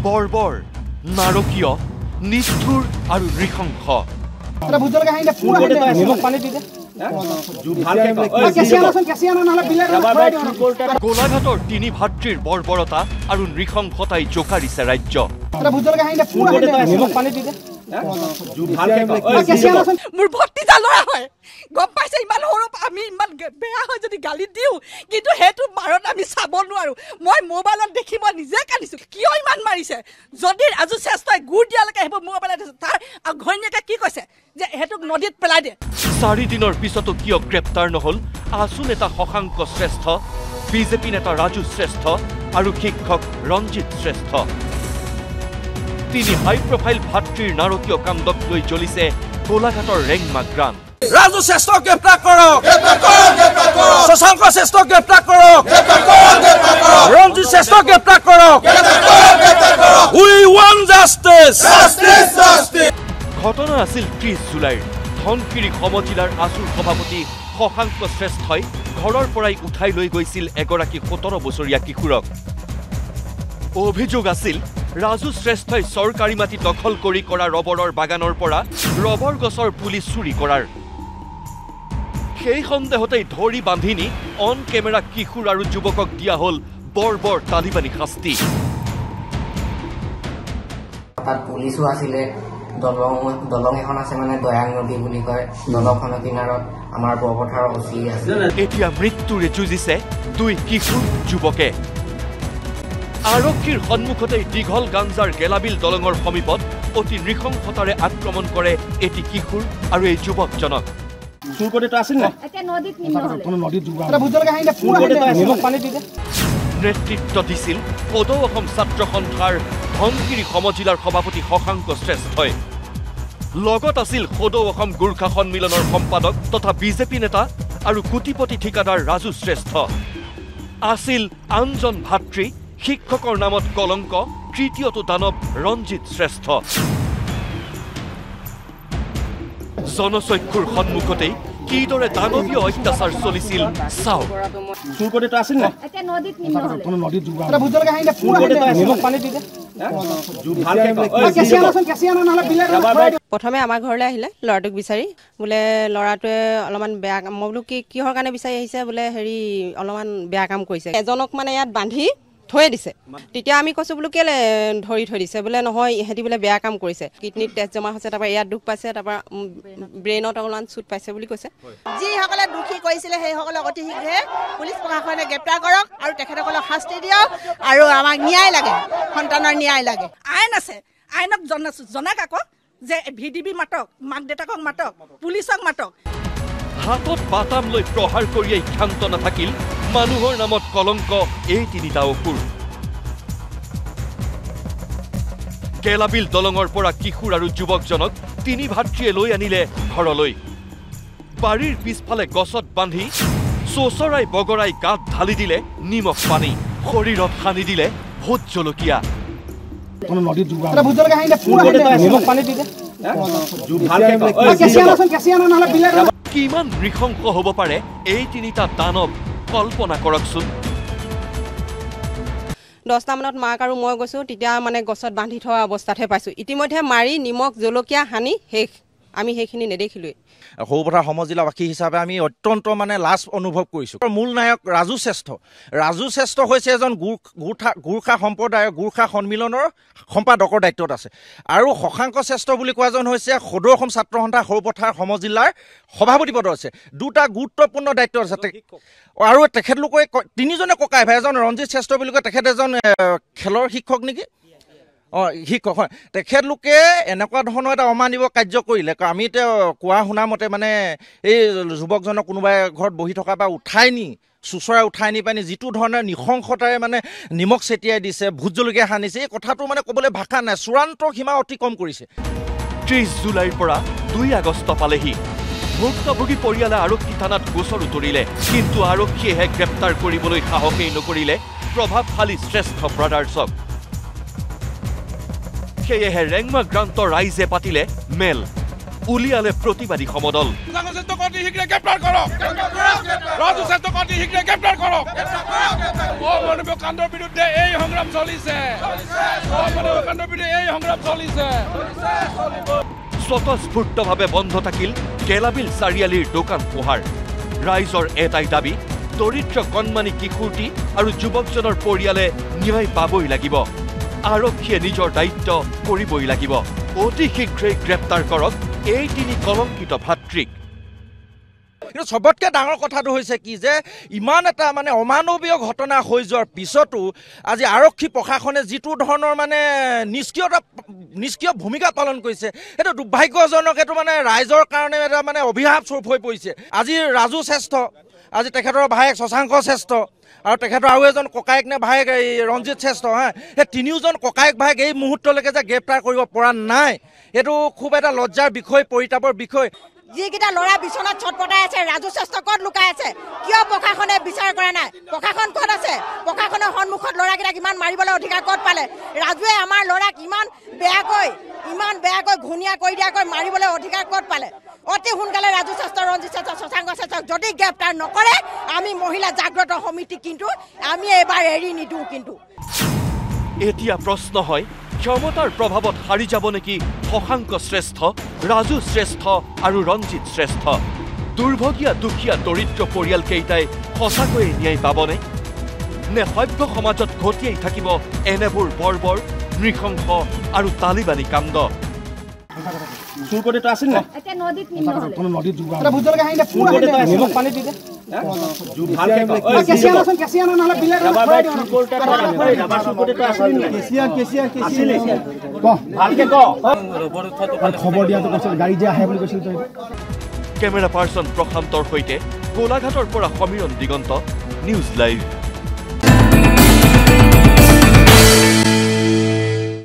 বৰ্বৰ নাৰকীয় নিষ্ঠুৰ আৰু নৃশংস গোলাঘাটৰ তিনি ভাতৃৰ বৰ্বৰতা আৰু নৃশংসতাই জোকাৰিছে ৰাজ্য মোৰ ভতিজা ল'ৰা হয় গম পাইছে ইমান সৰু আমি ইমান বেয়া হয় যদি গালি দিওঁ কিন্তু সেইটো মাৰত আমি চাব নোৱাৰো মই মোবাইলত দেখি মই নিজে কান্দিছো কিয় ইমান মাৰিছে যদি ৰাজু শ্ৰেষ্ঠই গুৰ দিয়ালৈকে আহিব মোবাইলত তাৰ ঘৈণীয়েকে কি কৈছে যে সেইটোক নদীত পেলাই দিয়ে 4 দিনৰ পিছতো কিয় গ্ৰেপ্তাৰ নহল আছু নেতা শশাংক শ্ৰেষ্ঠ বিজেপি নেতা ৰাজু শ্ৰেষ্ঠ আৰু শিক্ষক ৰঞ্জিত শ্ৰেষ্ঠ তিনি হাই প্ৰফাইল ভাতৃৰ নাৰকীয় কাণ্ডক লৈ জ্বলিছে গোলাঘাটৰ ৰেংমা গ্ৰাম ৰাজু শ্ৰেষ্ঠ গ্ৰেপ্তাৰ কৰক শশাংক শ্ৰেষ্ঠ গ্ৰেপ্তাৰ কৰক ৰঞ্জিত শ্ৰেষ্ঠ গ্ৰেপ্তাৰ কৰক উই ৱান্ট জাষ্টিস ঘটনা আছিল 30 জুলাইৰ ধনশিৰি সমজিলাৰ আছুৰ সভাপতি শশাংক শ্ৰেষ্ঠই ঘৰৰ পৰাই উঠাই লৈ গৈছিল এগৰাকী 17 বছৰীয়া কিশোৰক অভিযোগ আছিল ৰাজু শ্ৰেষ্ঠই চৰকাৰী মাটি দখল কৰি কৰা ৰবৰৰ বাগানৰ পৰা ৰবৰ গছৰ পুলি চুৰি কৰাৰ সেই সন্দেহতেই ধৰি বান্ধিনি অন কেমেৰা কিশোৰ আৰু যুৱকক দিয়া হল বৰ্বৰ তালিবানী শাস্তি তাত পুলিচো আছিলে দলং এখন আছে মানে দয়াং নদী বুলি কয় দলংখনৰ কিনাৰত আমাৰ বৰপথাৰৰ ওচি আছে এতিয়া মৃত্যুৰে যুঁজিছে দুই কিশোৰ যুৱকে আৰক্ষীৰ সন্মুখতেই দীঘল গাঞ্জাৰ গেলাবিল দলঙৰ সমীপত অতি নৃশংসতাৰে আক্ৰমণ কৰে এটি কিশোৰ আৰু এই যুৱকজনক নেতৃত্ব দিছিল সদৌ অসম ছাত্ৰ সন্থাৰ ধনশিৰি সমজিলাৰ সভাপতি শশাংক শ্ৰেষ্ঠই লগত আছিল সদৌ অসম গোৰ্খা সন্মিলনৰ সম্পাদক তথা বিজেপি নেতা আৰু কোটিপতি ঠিকাদাৰ ৰাজু শ্ৰেষ্ঠ আছিল আনজন ভাতৃ শিক্ষকৰ নামত কলংক তৃতীয়টো দানৱ ৰঞ্জিত শ্ৰেষ্ঠ জনচক্ষুৰ সন্মুখতেই কিদৰে দানৱীয় অত্যাচাৰ চলিছিল চাওক প্ৰথমে আমাৰ ঘৰলৈ আহিলে ল'ৰাটোক বিচাৰি বোলে ল'ৰাটোৱে অলপমান বেয়া কাম মই বোলো কিহৰ কাৰণে বিচাৰি আহিছে বোলে হেৰি অলপমান বেয়া কাম কৰিছে এজনক মানে ইয়াত বান্ধি থৈ দিছে তেতিয়া আমি কৈছো বোলো কেলে ধৰি থৈ দিছে বোলে নহয় ইহেঁতি বোলে বেয়া কাম কৰিছে কিডনিত টেষ্ট জমা হৈছে তাৰপৰা ইয়াত দুখ পাইছে তাৰপৰা ব্ৰেইনত অলপমান চুট পাইছে বুলি কৈছে যিসকলে দোষী কৰিছিলে সেইসকলক অতি শীঘ্ৰে পুলিচ প্ৰশাসনে গ্ৰেপ্তাৰ কৰক আৰু তেখেতসকলক শাস্তি দিয়ক আৰু আমাক ন্যায় লাগে সন্তানৰ ন্যায় লাগে আইন আছে আইনক জনাক আকৌ যে ভিডিবি মাতক মাক দেউতাকক মাতক পুলিচক মাতক হাতত বাটাম লৈ প্ৰহাৰ কৰিয়েই ক্ষান্ত নাথাকিল মানুহৰ নামত কলংক এই তিনিটা অসুৰ গেলাবিল দলঙৰ পৰা কিশোৰ আৰু যুৱকজনক তিনি ভাতৃয়ে লৈ আনিলে ঘৰলৈ বাৰীৰ পিছফালে গছত বান্ধি চোচৰাই বগৰাই গাত ঢালি দিলে নিমখ পানী শৰীৰত সানি দিলে ভোট জলকীয়া কিমান নৃশংস হ'ব পাৰে এই তিনিটা দানৱ কল্পনা কৰকচোন 10টা মানত মাক আৰু মই গৈছো তেতিয়া মানে গছত বান্ধি থোৱা অৱস্থাতহে পাইছো ইতিমধ্যে মাৰি নিমখ জলকীয়া হানি শেষ আমি সেইখিনি নেদেখিলোৱে সৌপথাৰ সমজিলাবাসী হিচাপে আমি অত্যন্ত মানে লাজ অনুভৱ কৰিছোঁ মূল নায়ক ৰাজু শ্ৰেষ্ঠ হৈছে এজন গোৰ্খা সম্প্ৰদায়ৰ গোৰ্খা সন্মিলনৰ সম্পাদকৰ দায়িত্বত আছে আৰু শশাংক শ্ৰেষ্ঠ বুলি কোৱাজন হৈছে সদৌ অসম ছাত্ৰ সন্থা সৌপথাৰ সমজিলাৰ সভাপতি পদত আছে দুটা গুৰুত্বপূৰ্ণ দায়িত্ব আছে আৰু তেখেতলোকে তিনিজনে ককাই ভাই এজন ৰঞ্জিত শ্ৰেষ্ঠ বুলি কয় তেখেত এজন খেলৰ শিক্ষক নেকি শিক্ষক হয় তেখেতলোকে এনেকুৱা ধৰণৰ এটা অমানৱীয় কাৰ্য কৰিলে আমি এতিয়া কোৱা শুনা মতে মানে এই যুৱকজনক কোনোবাই ঘৰত বহি থকা বা উঠাই নি চুচৰাই উঠাই নি পানি যিটো ধৰণৰ নৃশংসতাৰে মানে নিমখ ছটিয়াই দিছে ভোট জলকীয়া সানিছে এই কথাটো মানে ক'বলৈ ভাষা নাই চূড়ান্ত সীমা অতিক্ৰম কৰিছে 30 জুলাইৰ পৰা 2 আগষ্ট পালেহি ভুক্তভোগী পৰিয়ালে আৰক্ষী থানাত গোচৰ উতৰিলে কিন্তু আৰক্ষীয়েহে গ্ৰেপ্তাৰ কৰিবলৈ সাহসেই নকৰিলে প্ৰভাৱশালী শ্ৰেষ্ঠ ব্ৰাদাৰ্ছক সেয়েহে ৰেংমা গ্ৰান্তৰ ৰাইজে পাতিলে মেল উলিয়ালে প্ৰতিবাদী সমদল। স্বতঃস্ফূৰ্তভাৱে বন্ধ থাকিল গেলাবিল চাৰিআলিৰ দোকান পোহাৰ। ৰাইজৰ এটাই দাবী, দৰিদ্ৰ কণমানি কিশোৰটি আৰু যুৱকজনৰ পৰিয়ালে ন্যায় পাবই লাগিব। আৰক্ষীয়ে নিজৰ দায়িত্ব কৰিবই লাগিব। অতি শীঘ্ৰেই গ্ৰেপ্তাৰ কৰক এই 3 কলংকিত ভাতৃক। কিন্তু সবতকৈ ডাঙৰ কথাটো হৈছে কি যে ইমান এটা মানে অমানৱীয় ঘটনা হৈ যোৱাৰ পিছতো আজি আৰক্ষী প্ৰশাসনে যিটো ধৰণৰ মানে নিষ্ক্ৰিয় ভূমিকা পালন কৰিছে সেইটো দুৰ্ভাগ্যজনক। এইটো মানে ৰাইজৰ কাৰণে এটা মানে অভিশাপ স্বৰূপ হৈ পৰিছে। আজি ৰাজু শ্ৰেষ্ঠ, আজি তেখেতৰ ভায়েক শশাংক শ্ৰেষ্ঠ আৰু তেখেতৰ আৰু এজন ককায়েক নে ভায়েক এই ৰঞ্জিত শ্ৰেষ্ঠ, সেই 3জন ককায়েক ভায়েক এই মুহূৰ্তলৈকে যে গ্ৰেপ্তাৰ কৰিব পৰা নাই, এইটো খুব এটা লজ্জাৰ বিষয়, পৰিতাপৰ বিষয়। যিকেইটা ল'ৰা বিচনাত ছটপটাই আছে, ৰাজু শ্ৰেষ্ঠ ক'ত লুকাই আছে? কিয় প্ৰশাসনে বিচাৰ কৰা নাই? প্ৰশাসন ক'ত আছে? প্ৰশাসনৰ সন্মুখত ল'ৰাকেইটাক ইমান মাৰিবলৈ অধিকাৰ ক'ত পালে? ৰাজুৱে আমাৰ ল'ৰাক ইমান বেয়াকৈ ঘূণীয়া কৰি দিয়াকৈ মাৰিবলৈ অধিকাৰ ক'ত পালে? অতি সোনকালে ৰাজু শ্ৰেষ্ঠ, ৰঞ্জিত শ্ৰেষ্ঠ, শশাংক শ্ৰেষ্ঠক যদি গ্ৰেপ্তাৰ নকৰে আমি মহিলা জাগ্ৰত সমিতি কিন্তু আমি এবাৰ এৰি নিদিওঁ। কিন্তু এতিয়া প্ৰশ্ন হয়, ক্ষমতাৰ প্ৰভাৱত হাৰি যাব নেকি শশাংক শ্ৰেষ্ঠ, ৰাজু শ্ৰেষ্ঠ আৰু ৰঞ্জিত শ্ৰেষ্ঠ? দুৰ্ভগীয়া দুখীয়া দৰিদ্ৰ পৰিয়ালকেইটাই সঁচাকৈয়ে ন্যায় পাবনে? নে সভ্য সমাজত ঘটিয়াই থাকিব এনেবোৰ বৰ্বৰ, নৃশংস আৰু তালিবানী কাণ্ড? কেমেৰা পাৰ্চন প্ৰশান্তৰ সৈতে গোলাঘাটৰ পৰা সমীৰণ দিগন্ত, নিউজ লাইভ।